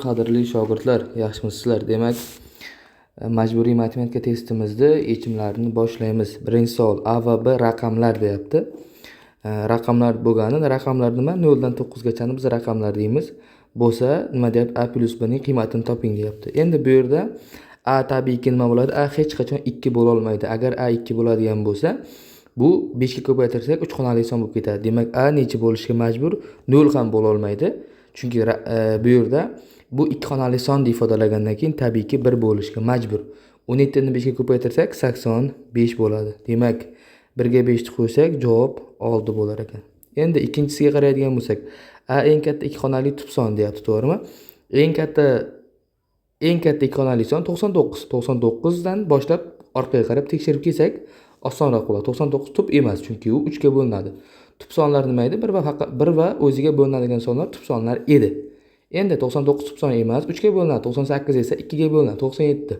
Qadrli shogirdlar, yaxshimisizlar? Demak, majburiy matematika testimizni yechimlarini boshlaymiz. Birinchi savol A va B raqamlar deyapti. Raqamlar bo'lgani, raqamlar nima? 0 dan 9 gachani biz raqamlar deymiz. Bo'lsa, nima deyapti? A plus B ning qiymatini toping deyapti. Endi bu yerda A tabiiyki nima bo'ladi? A hech qachon 2 bo'la olmaydi. Agar A 2 bo'ladigan bo'lsa, bu 5 ga ko'paytirsak 3 xonali son bo'lib ketadi. Demak, A necha bo'lishga majbur? 0 ham bo'la olmaydi. Chunki bu yerda bu 2 xonali son deb ifodalagandan keyin tabiiyki 1 bo'lishga majbur. 17 ni 5 ga ko'paytirsak 85 bo'ladi. Demak, 1 ga 5 ni qo'ysak javob 6 bo'lar ekan. Endi ikkinchisiga qaraydigan bo'lsak, A eng katta 2 xonali tub son deyapti, to'g'rimi? Eng katta 2 xonali son 99. 99 dan boshlab orqaga qarab tekshirib kelsak, osonroq bo'ladi. 99 tub emas, chunki u 3 ga bo'linadi. Tub sonlar nima edi? 1 va o'ziga bo'linadigan sonlar tub sonlar edi. Endi 99 tub son emas, 3 ga bo'linadi. 98 esa 2 ga bo'linadi. 97.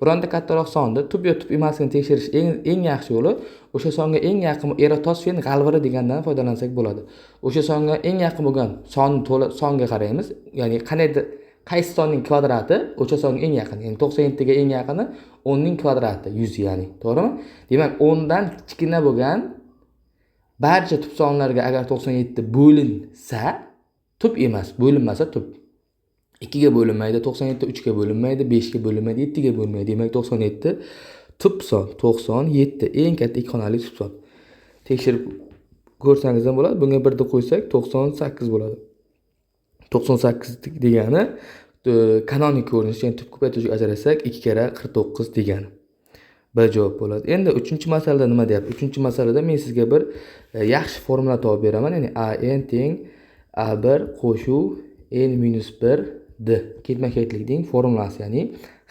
Bironta kattaroq sonni tub yo tub emasligini tekshirish eng yaxshi yo'li o'sha songa eng yaqin Eratosfen g'alviri degandan foydalansak bo'ladi. O'sha songa eng yaqin bo'lgan songa qaraymiz. Ya'ni qaysi sonning kvadrati o'sha songa eng yaqin. Ya'ni 97 ga eng yaqini 10 ning kvadrati 100 ya'ni, to'g'rimi? Demak, 10 dan kichkina bo'lgan barcha tub sonlarga agar 97 bo'linsa, tub emas, bo'linmasa tub. 2 ga bo'linmaydi, 97 3 ga bo'linmaydi, 5 ga bo'linmaydi, 7 ga bo'linmaydi. Demak, 97 tub son, 97 eng katta 2 xonali tub son. Tekshirib ko'rsangiz ham bo'ladi. Bunga 1 deb qo'ysak 98 bo'ladi. 98 degani kanonik ko'rinish, ya'ni tub ko'paytiruvchiga ajratsak 2 kara 49 degani. B javob bo'ladi. Endi 3-masalada nima deyapti? 3-masalada men sizga bir yaxshi formula topib beraman. Ya'ni AN teng A1 qo'shuv N-1 D ketma-ketlikning formulasi, ya'ni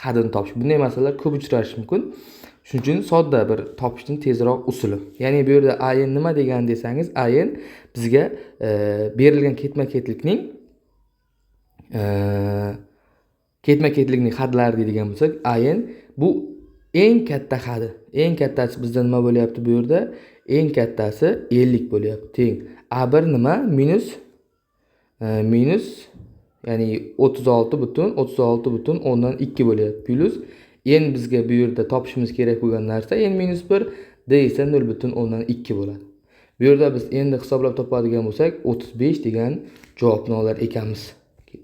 hadini topish. Bunday masalalar ko'p uchrashi mumkin. Shuning uchun sodda bir topishning tezroq usuli. Ya'ni bu yerda AN nima degan desangiz, AN bizga berilgan ketma-ketlikning hadlari deydigan bo'lsak, AN bu eng katta hadi. Eng kattasi bizda nima bo'lyapti bu yerda? Eng kattasi 50 bo'lyapti. Teng A1 nima? Minus ya'ni 36 ondan 2 bo'lyapti. Plus n bizga bu yerda topishimiz kerak bo'lgan narsa n-1, d esa 0.ondan 2 bo'ladi. Bu yerda biz endi hisoblab topadigan bo'lsak 35 degan javobni olar ekanmiz.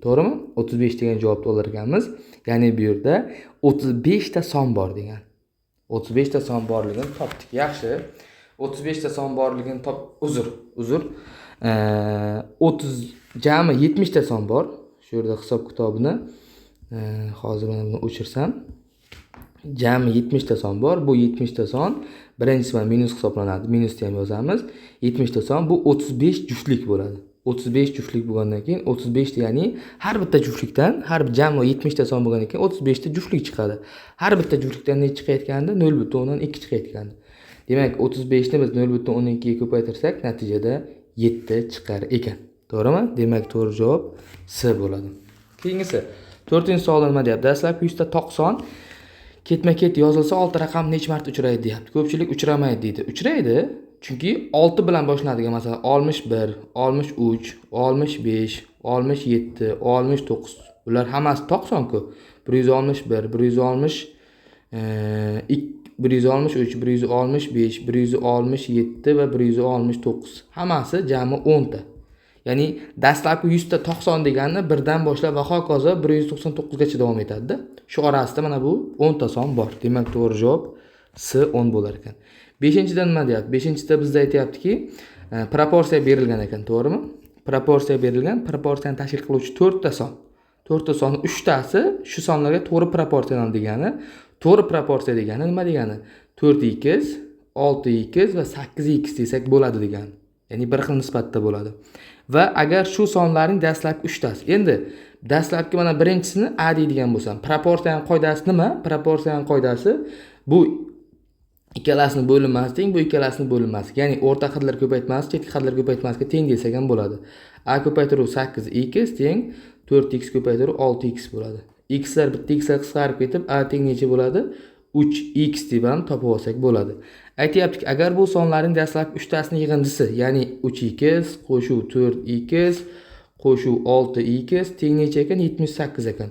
To'g'rimi? 35 degan javobni olar ekanmiz. Ya'ni bu yerda 35 ta son bor degan. 35 ta son borligini topdik. Yaxshi. 35 ta son borligini uzr. 30 jami 70 ta son bor. Shu yerda hisob kitobini hozir buni o'chirsam, jami 70 ta son bor. Bu 70 ta son birinchisi bilan minus hisoblanadi. Minusni ham yozamiz. 70 ta son bu 35 juftlik bo'ladi. 35 juftlik bo'lgandan keyin 35 ya'ni har bitta juftlikdan jami 70 ta son bo'lgandan keyin 35 ta juftlik chiqadi. Har bitta juftlikdan ne chiqayotganda 0.2 chiqayotgandi. Demak, 35 ni biz 0.12 ga ko'paytirsak natijada 7 chiqar ekan. To'g'rimi? Demak, to'g'ri javob C bo'ladi. Keyingisi 4-savol nima deyapti? Dastlabki 100 ta toq son ketma-ket yozilsa 6 raqam necha marta uchraydi deyapti. Ko'pchilik uchramaydi deydi. Uchraydi, chunki 6 bilan boshlanadigan masalan 61, 63, 65, 67, 69. Bular hammasi toq son-ku. 161, 160 163, 165, 167 va 169. Hammasi jami 10 ta. Ya'ni dastlabki 100 ta toq son degani birdan boshlab va hokazo 199 gacha davom etadi-da. Shu orasida mana bu 10 ta son bor. Demak, to'g'ri javob C 10 bo'lar ekan. 5-da nima deyapti? 5-da bizda aytayaptiki, proporsiya berilgan ekan, to'g'rimi? Proporsiya berilgan, proporsiyani tashkil qiluvchi 4 ta son. 4 ta sonning 3 tasi shu sonlarga to'g'ri proporsional degani. To'g'ri proporsiya degani nima degani? 4x, 6x va 8x desak bo'ladi degani. Ya'ni bir xil nisbatda bo'ladi. Va agar shu sonlarning dastlabki 3 tasi. Endi dastlabki mana birinchisini A deydigan bo'lsam, proporsiyaning qoidasi nima? Proporsiyaning qoidasi bu ikkalasini bo'linmasi teng, bu ikkalasini bo'linmasi. Ya'ni o'rta hadlar ko'paytmasi chetki hadlar ko'paytmasiga teng desak ham bo'ladi. A ko'paytiruv 8x teng 4x ko'paytiruv 6x bo'ladi. X'lar bitta x'lar qisqarib ketib A teng necha bo'ladi? 3x deb ham topib olsak bo'ladi. Aytayaptiki, agar bu sonlarning dastlabki 3 tasini yig'indisi, ya'ni 3x qo'shuv 4x qo'shuv 6x teng necha ekan? 78 ekan.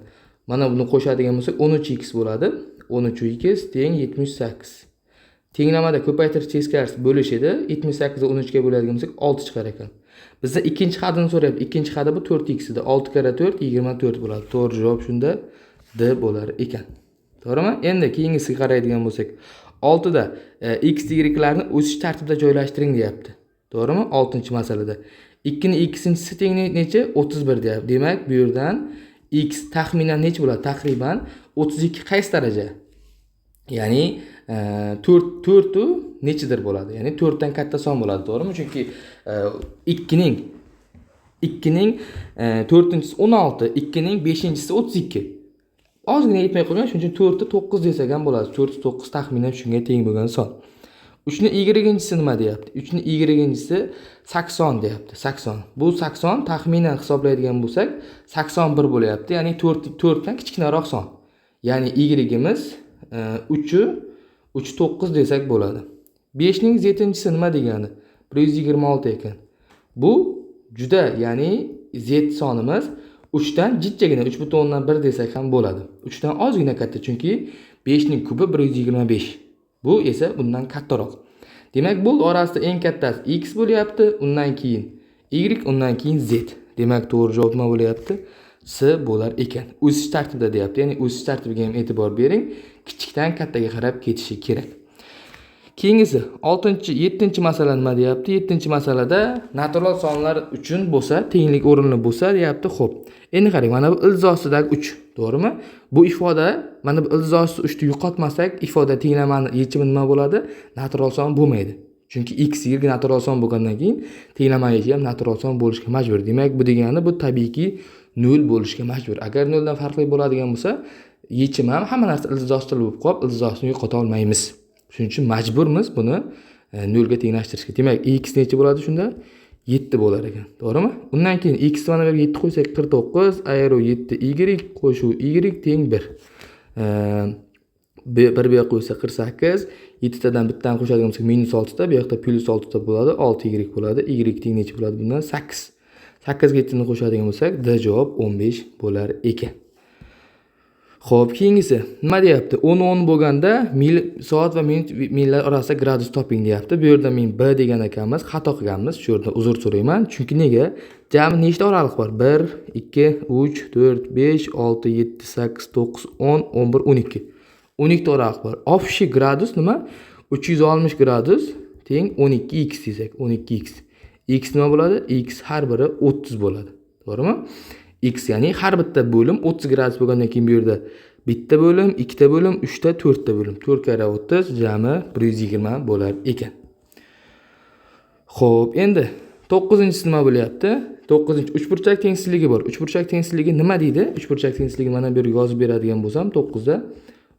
Mana buni qo'shadigan bo'lsak 13x bo'ladi. 13x teng 78. Tenglamada ko'paytirish teskarisi bo'lish edi. 78 ni 13 ga bo'ladigan bo'lsak 6 chiqar ekan. Bizda ikkinchi hadini so'rayapti. Ikkinchi hadi bu 4x edi. 6 kara 4 24 bo'ladi. To'g'ri javob shunda D bo'lar ekan. To'g'rimi? Endi keyingisiga qaraydigan bo'lsak, 6 da x y'larni o'sish tartibida joylashtiring deyapti. To'g'rimi? 6-masalada. 2 ni ikkinchisi teng necha? 31 deyapti. Demak, bu yerdan x taxminan necha bo'ladi? Taxriban 32 qaysi daraja? Ya'ni 4 u nechidir bo'ladi? Ya'ni 4 dan katta son bo'ladi, to'g'rimi? Chunki 2 ning 4-inchisi 16, 2 ning 5-inchisi 32. Ozgina yetmay qolgan, shuning uchun 4 ni 9 desak ham bo'ladi. 4 9 taxminan shunga teng bo'lgan son. 3 ni y-inchisi nima deyapti? 3 ni y-inchisi 80 deyapti. 80. Bu 80 taxminan hisoblaydigan bo'lsak 81 bo'lyapti. Ya'ni 4 dan kichkinaroq son. Ya'ni y-imiz 3 9 desak bo'ladi. 5 ning z-inchisi nima degani? 126 ekan. Bu juda, ya'ni z sonimiz 3 dan jichchagina 3.1 desak ham bo'ladi. 3 dan ozgina katta, chunki 5 ning kubi 125. Bu esa bundan kattaroq. Demak, bu orasida eng kattasi x bo'lyapti, undan keyin y, undan keyin z. Demak, to'g'ri javob nima bo'lyapti? C bo'lar ekan. O'sish tartibida deyapti. Ya'ni o'sish tartibiga ham e'tibor bering. Kichikdan kattaga qarab ketishi kerak. Keyingisi 7-masala nima deyapti? 7-masalada natural sonlar uchun bo'lsa, tenglik o'rinli bo'lsa deyapti. Xo'p. Endi qarang, mana bu ildizosidagi 3, to'g'rimi? Bu ifoda, mana bu ildizosi 3 ni yo'qotmasak, ifoda tenglamani yechimi nima bo'ladi? Natural son bo'lmaydi. Chunki x, y natural son bo'lgandan keyin tenglama yechimi ham natural son bo'lishga majbur. Demak, bu degani bu tabiiyki 0 bo'lishga majbur. Agar 0 dan farqli bo'ladigan bo'lsa, yechim ham hamma narsa ildizosida bo'lib qolib, ildizosini yo'qota olmaymiz. Shuning uchun majburmiz buni 0 ga tenglashtirishga. Demak, x necha bo'ladi shunda? 7 bo'lar ekan. To'g'rimi? Undan keyin x mana bu yerga 7 qo'ysak 49, ayro 7 y qo'shuv y teng 1. 1 bu yoqqa qo'ysa 48, 7 tadan bittani qo'shadigan bo'lsak -6 ta, bu yoqda +6 ta bo'ladi, 6 y bo'ladi. Y teng necha bo'ladi bundan? 8. 8 ga 7 ni qo'shadigan bo'lsak, D javob 15 bo'lar ekan. Xo'p, keyingisi nima deyapti? 10 bo'lganda soat va minutlar orasida gradus toping deyapti. Bu yerda men B degan ekanmiz, xato qilganmiz. Shu yerda uzr so'rayman. Chunki nega? Jami nechta oraliq bor? 1, 2, 3, 4, 5, 6, 7, 8, 9, 10, 11, 12. 12 ta oraliq bor. Общий gradus nima? 360 gradus teng 12x desak, 12x. X nima bo'ladi? X har biri 30 bo'ladi. To'g'rimi? X ya'ni har bitta bo'lim 30 gradus bo'lgandan keyin bu yerda bitta bo'lim, ikkita bo'lim, 3 ta, 4 ta bo'lim. 4 kara 30 jami 120 bo'lar ekan. Xo'p, endi 9-inchisi nima bo'lyapti? 9-inchi uchburchak tengsizligi bor. Uchburchak tengsizligi nima deydi? Uchburchak tengsizligi mana bu yerga yozib beradigan bo'lsam, 9 da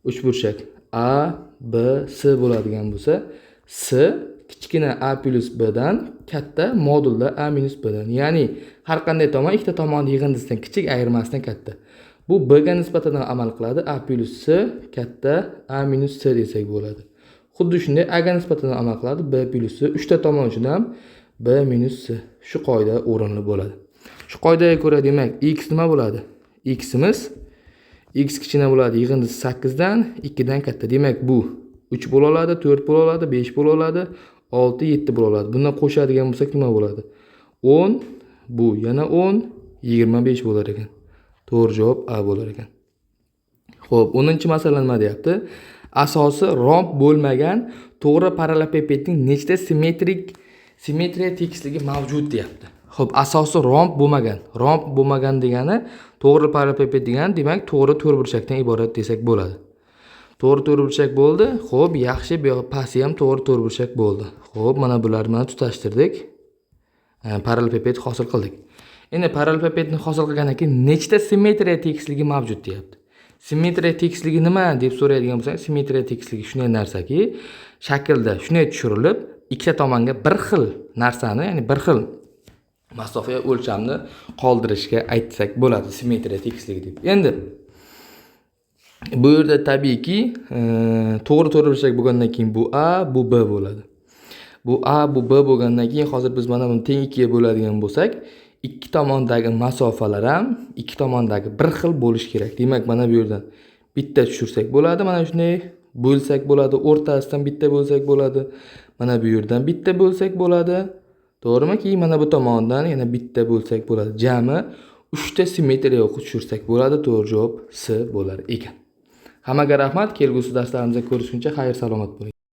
uchburchak A, B, C bo'ladigan bo'lsa, C kichkina A plus B dan katta modulda A minus B dan. Ya'ni har qanday tomon ikkita tomonni yig'indisidan kichik, ayirmasidan katta. Bu B ga nisbatan amal qiladi. A plus C katta A minus C desak bo'ladi. Xuddi shunday A ga nisbatan amal qiladi. B plus C 3 ta tomon uchun ham B minus C. Shu qoida o'rinli bo'ladi. Shu qoidaga ko'ra demak x nima bo'ladi? Ximiz x kichkina bo'ladi, yig'indisi 8 dan 2 dan katta. Demak bu 3 bo'la oladi, 4 bo'la oladi, 5 bo'la oladi, 6, 7 bo'la oladi. Bundan qo'shadigan bo'lsak nima bo'ladi? 10, bu yana 10, 25 bo'lar ekan. To'g'ri javob A bo'lar ekan. Xo'p, 10-masala nima deyapti? Asosi romb bo'lmagan to'g'ri parallelpipedning nechta simmetriya tekisligi mavjud deyapti. Xo'p, asosi romb bo'lmagan. Romb bo'lmagan degani to'g'ri parallelpiped degani, demak, to'g'ri to'rtburchakdan iborat desak bo'ladi. To'g'ri to'rtburchak bo'ldi. Xo'p, yaxshi, bu yoq pasti ham to'g'ri to'rtburchak bo'ldi. Xo'p, mana bularni bilan tutashtirdik. Parallelpiped hosil qildik. Endi parallelpipedni hosil qilgandan keyin nechta simmetriya tekisligi mavjud deyapti. Simmetriya tekisligi nima deb so'raydigan bo'lsak, simmetriya tekisligi shunday narsaki, shaklda shunday tushirilib, ikkita tomonga bir xil narsani, ya'ni bir xil masofa o'lchamni qoldirishga aytsak bo'ladi simmetriya tekisligi deb. Endi bu yerda tabiiyki to'g'ri to'rtburchak bo'lgandan keyin bu A, bu B bo'ladi. Bu A, bu B bo'lgandan keyin hozir biz mana buni teng 2 ga bo'ladigan bo'lsak, ikki tomondagi masofalar ham ikki tomondagi bir xil bo'lishi kerak. Demak, mana bu yerdan bitta tushirsak bo'ladi. Mana shunday bo'lsak bo'ladi. O'rtasidan bitta bo'lsak bo'ladi. Mana bu yerdan bitta bo'lsak bo'ladi. To'g'rimi? Keyin mana bu tomondan yana bitta bo'lsak bo'ladi. Jami 3 ta simmetriya o'qib tushirsak bo'ladi. To'g'ri javob C bo'lar ekan. Hammaga rahmat. Kelgusi darslarimizda ko'rishguncha xayr salomat bo'ling.